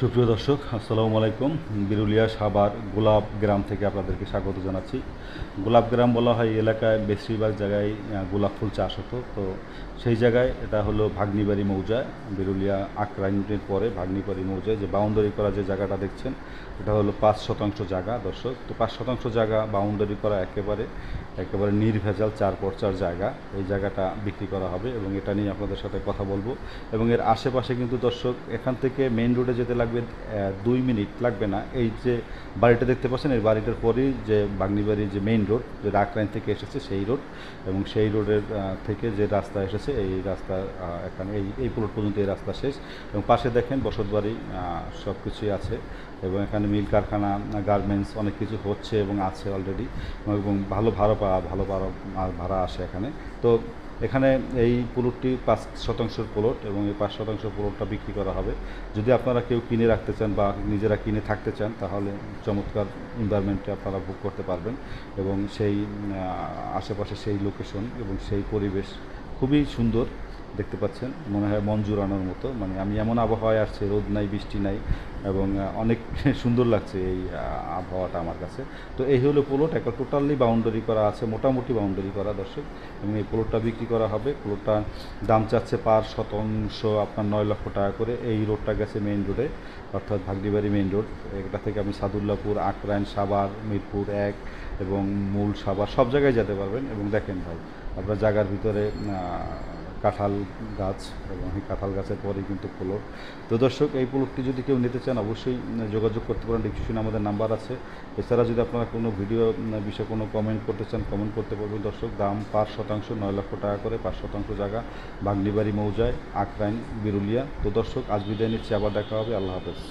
সুপ্রিয় দর্শক, আসসালামু আলাইকুম। বিরুলিয়া সাভার গোলাপ গ্রাম থেকে আপনাদেরকে স্বাগত জানাচ্ছি। গোলাপ গ্রাম বলা হয় এলাকায় বেশিরভাগ জায়গায় গোলাপ ফুল চাষ হতো। তো সেই জায়গায় এটা হলো ভাগ্নিবাড়ি মৌজায়, বিরুলিয়া আকরা ইউনিটের পরে ভাগ্নিবাড়ি মৌজায় যে বাউন্ডারি করা যে জায়গাটা দেখছেন, এটা হলো 5% জায়গা দর্শক। তো 5% জায়গা বাউন্ডারি করা একেবারে নির্ভেজাল 4x4 জায়গা। এই জায়গাটা বিক্রি করা হবে এবং এটা নিয়ে আপনাদের সাথে কথা বলবো। এবং এর আশেপাশে কিন্তু দর্শক, এখান থেকে মেইন রোডে যেতে লাগবে 2 মিনিট লাগবে না। এই যে বাড়িটা দেখতে পাচ্ছেন, এই বাড়িটার পরেই যে বাগনিবাড়ির যে মেইন রোড, যে রাকলাইন থেকে এসেছে সেই রোড, এবং সেই রোডের থেকে যে রাস্তা এসেছে এই রাস্তা এখানে এই প্লট পর্যন্ত এই রাস্তা শেষ। এবং পাশে দেখেন বসতবাড়ি, সব কিছুই আছে। এবং এখানে মিল কারখানা, গার্মেন্টস অনেক কিছু হচ্ছে এবং আছে অলরেডি। এবং ভালো ভাড়া আসে এখানে। তো এখানে এই প্লটটি 5% প্লট, এবং এই 5% প্লটটা বিক্রি করা হবে। যদি আপনারা কেউ কিনে রাখতে চান বা নিজেরা কিনে থাকতে চান, তাহলে চমৎকার এনভায়রনমেন্টে আপনারা ভোগ করতে পারবেন। এবং সেই আশেপাশে সেই লোকেশন এবং সেই পরিবেশ খুবই সুন্দর। দেখতে পাচ্ছেন, মনে হয় মন জুড়ানোর মতো। মানে আমি এমন আবহাওয়ায় আসছে, রোদ নাই, বৃষ্টি নাই, এবং অনেক সুন্দর লাগছে এই আবহাওয়াটা আমার কাছে। তো এই হলো প্লট, একটা টোটালি বাউন্ডারি করা আছে, মোটামুটি বাউন্ডারি করা দর্শক। এবং এই প্লটটা বিক্রি করা হবে। প্লটটার দাম চাচ্ছে পার শতাংশ আপনার 9 লক্ষ টাকা করে। এই রোডটা গেছে মেইন রোডে, অর্থাৎ ভাগডিবাড়ি মেইন রোড। এটা থেকে আপনি সাদুল্লাপুর, আকরাইন, সাভার, মিরপুর 1 এবং মূল সাভার সব জায়গায় যেতে পারবেন। এবং দেখেন ভাই, আপনার জায়গার ভিতরে কাঁঠাল গাছ, এবং এই কাঁঠাল গাছের পরেই কিন্তু প্লট। তো দর্শক, এই প্লটটি যদি কেউ নিতে চান, অবশ্যই যোগাযোগ করতে পারেন। ডিসক্রিপশনে আমাদের নাম্বার আছে। এছাড়া যদি আপনারা কোনো ভিডিও বিষয়ে কোনো কমেন্ট করতে চান, কমেন্ট করতে পারবেন দর্শক। দাম পার শতাংশ 9 লক্ষ টাকা করে, 5% জায়গা, ভাগ্নিবাড়ি মৌজায়, আকরাইন, বিরুলিয়া। তো দর্শক, আজ বিদায় নিচ্ছি, আবার দেখা হবে। আল্লাহ হাফেজ।